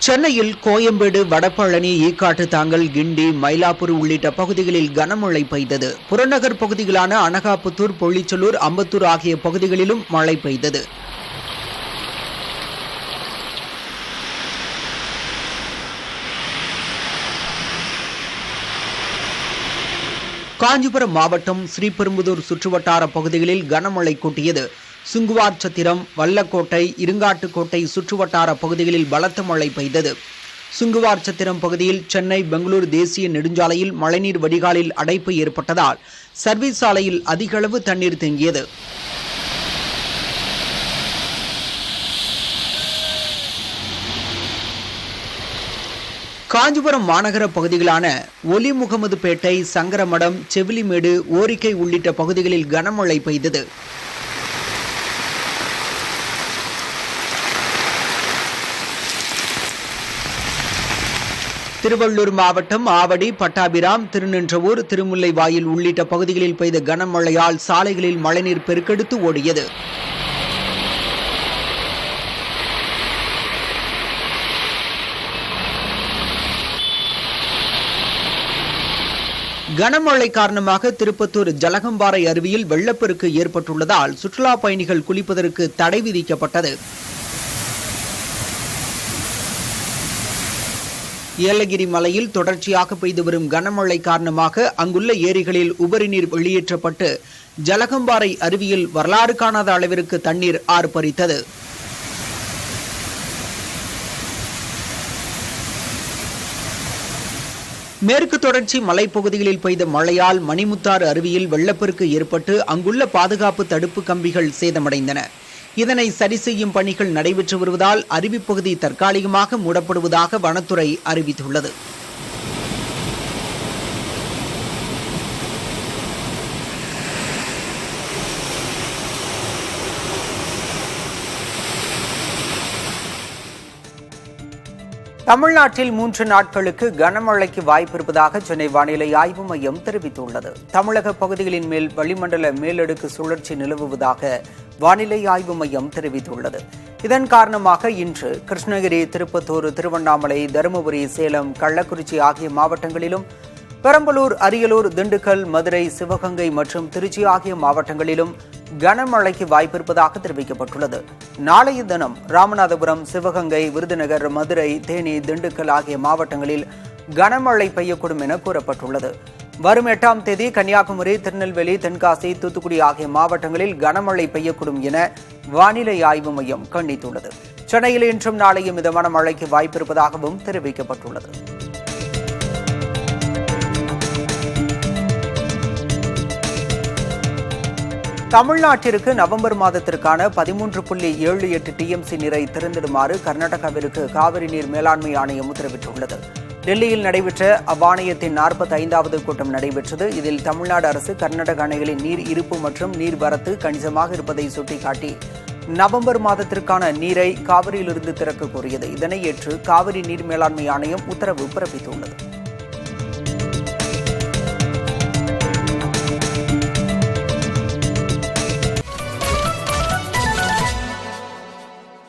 சென்னையில் கோயம்பேடு, வடபழனி, ஈக்காட்டு தாங்கல், கிண்டி, மயிலாப்பூர் உள்ளிட்ட பகுதிகளில் கனமழை பெய்தது. புறநகர் பகுதிகளான அனகாபுத்தூர், பொள்ளிச்சலூர், அம்பத்தூர் ஆகிய பகுதிகளிலும் மழை பெய்தது. காஞ்சிபுரம் மாவட்டம் ஸ்ரீபெரும்புதூர் சுற்றுவட்டார பகுதிகளில் கனமழை கொட்டியது. சுங்குவார் சத்திரம், வல்லக்கோட்டை, இருங்காட்டுக்கோட்டை சுற்றுவட்டார பகுதிகளில் பலத்த மழை பெய்தது. சுங்குவார் சத்திரம் பகுதியில் சென்னை பெங்களூர் தேசிய நெடுஞ்சாலையில் மழைநீர் வடிகாலில் அடைப்பு ஏற்பட்டதால் சர்வீஸ் சாலையில் அதிக அளவு தண்ணீர் தேங்கியது. காஞ்சிபுரம் மாநகர பகுதிகளான ஒலிமுகமதுபேட்டை, சங்கரமடம், செவிலிமேடு, ஓரிக்கை உள்ளிட்ட பகுதிகளில் கனமழை பெய்தது. திருவள்ளூர் மாவட்டம் ஆவடி, பட்டாபிராம், திருநின்றவூர், திருமுல்லைவாயில் உள்ளிட்ட பகுதிகளில் பெய்த கனமழையால் சாலைகளில் மழைநீர் பெருக்கெடுத்து ஓடியது. கனமழை காரணமாக திருப்பத்தூர் ஜலகம்பாறை அருவியில் வெள்ளப்பெருக்கு ஏற்பட்டுள்ளதால் சுற்றுலா பயணிகள் குளிப்பதற்கு தடை விதிக்கப்பட்டது. ஏலகிரி மலையில் தொடர்ச்சியாக பெய்து வரும் கனமழை காரணமாக அங்குள்ள ஏரிகளில் உபரி நீர் வெளியேற்றப்பட்டு ஜலகம்பாறை அருவியில் வரலாறு காணாத அளவிற்கு தண்ணீர் ஆர்ப்பரித்தது. மேற்கு தொடர்ச்சி மலைப்பகுதிகளில் பெய்த மழையால் மணிமுத்தாறு அருவியில் வெள்ளப்பெருக்கு ஏற்பட்டு அங்குள்ள பாதுகாப்பு தடுப்பு கம்பிகள் சேதமடைந்தன. இதனை சரி செய்யும் பணிகள் நடைபெற்று வருவதால் அருவிப்பகுதி தற்காலிகமாக மூடப்படுவதாக வனத்துறை அறிவித்துள்ளது. தமிழ்நாட்டில் 3 நாட்களுக்கு கனமழைக்கு வாய்ப்பு இருப்பதாக சென்னை வானிலை ஆய்வு மையம் தெரிவித்துள்ளது. தமிழக பகுதிகளின் மேல் வளிமண்டல மேலடுக்கு சுழற்சி நிலவுவதாக வானிலை ஆய்வு மையம் தெரிவித்துள்ளது. இதன் காரணமாக இன்று கிருஷ்ணகிரி, திருப்பத்தூர், திருவண்ணாமலை, தருமபுரி, சேலம், கள்ளக்குறிச்சி ஆகிய மாவட்டங்களிலும், பெரம்பலூர், அரியலூர், திண்டுக்கல், மதுரை, சிவகங்கை மற்றும் திருச்சி ஆகிய மாவட்டங்களிலும் கனமழைக்கு வாய்ப்பிருப்பதாக தெரிவிக்கப்பட்டுள்ளது. நாளைய தினம் ராமநாதபுரம், சிவகங்கை, விருதுநகர், மதுரை, தேனி, திண்டுக்கல் ஆகிய மாவட்டங்களில் கனமழை பெய்யக்கூடும் என கூறப்பட்டுள்ளது. வரும் 8ஆம் தேதி கன்னியாகுமரி, திருநெல்வேலி, தென்காசி, தூத்துக்குடி ஆகிய மாவட்டங்களில் கனமழை பெய்யக்கூடும் என வானிலை ஆய்வு மையம் கணித்துள்ளது. சென்னையில் இன்றும் நாளையும் மிதமான மழைக்கு வாய்ப்பிருப்பதாகவும் தெரிவிக்கப்பட்டுள்ளது. தமிழ்நாட்டிற்கு நவம்பர் மாதத்திற்கான 13.78 TMC நீரை திறந்திடுமாறு கர்நாடகாவிற்கு காவிரி நீர் மேலாண்மை ஆணையம் உத்தரவிட்டுள்ளது. டெல்லியில் நடைபெற்ற அவ்வாணையத்தின் 45வது கூட்டம் நடைபெற்றது. இதில் தமிழ்நாடு அரசு கர்நாடக அணைகளின் நீர் இருப்பு மற்றும் நீர்வரத்து கணிசமாக இருப்பதை சுட்டிக்காட்டி நவம்பர் மாதத்திற்கான நீரை காவிரியிலிருந்து திறக்க கோரியது. இதனை ஏற்று காவிரி நீர் மேலாண்மை ஆணையம் உத்தரவு பிறப்பித்துள்ளது.